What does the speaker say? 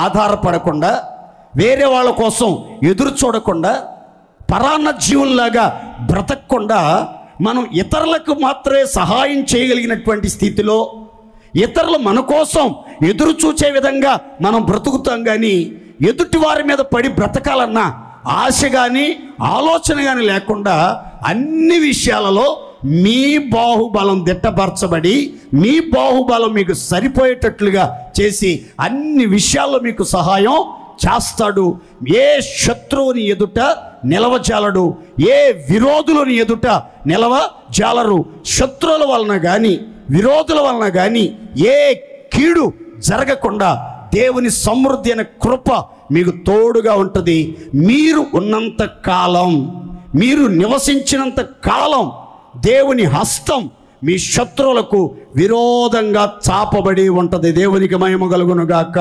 ఆధారపడకుండా, వేరే వాళ్ళ కోసం ఎదురు చూడకుండా, పరాన్న జీవుల్లాగా బ్రతకకుండా మనం ఇతరులకు మాత్రమే సహాయం చేయగలిగినటువంటి స్థితిలో, ఇతరులు మన కోసం ఎదురు చూచే విధంగా మనం బ్రతుకుతాం. కానీ ఎదుటి వారి మీద పడి బ్రతకాలన్న ఆశ కానీ ఆలోచన కానీ లేకుండా అన్ని విషయాలలో మీ బాహుబలం దిట్టపరచబడి, మీ బాహుబలం మీకు సరిపోయేటట్లుగా చేసి అన్ని విషయాల్లో మీకు సహాయం చేస్తాడు. ఏ శత్రువుని ఎదుట నిలవజాలడు, ఏ విరోధులని ఎదుట నిలవజాలరు. శత్రువుల వలన కానీ విరోధుల వలన కానీ ఏ కీడు జరగకుండా దేవుని సమృద్ధి అనే కృప మీకు తోడుగా ఉంటుంది. మీరు ఉన్నంత కాలం, మీరు నివసించినంత కాలం దేవుని హస్తం మీ శత్రువులకు విరోధంగా చాపబడి ఉంటుంది. దేవునికి మహిమ కలుగును గాక.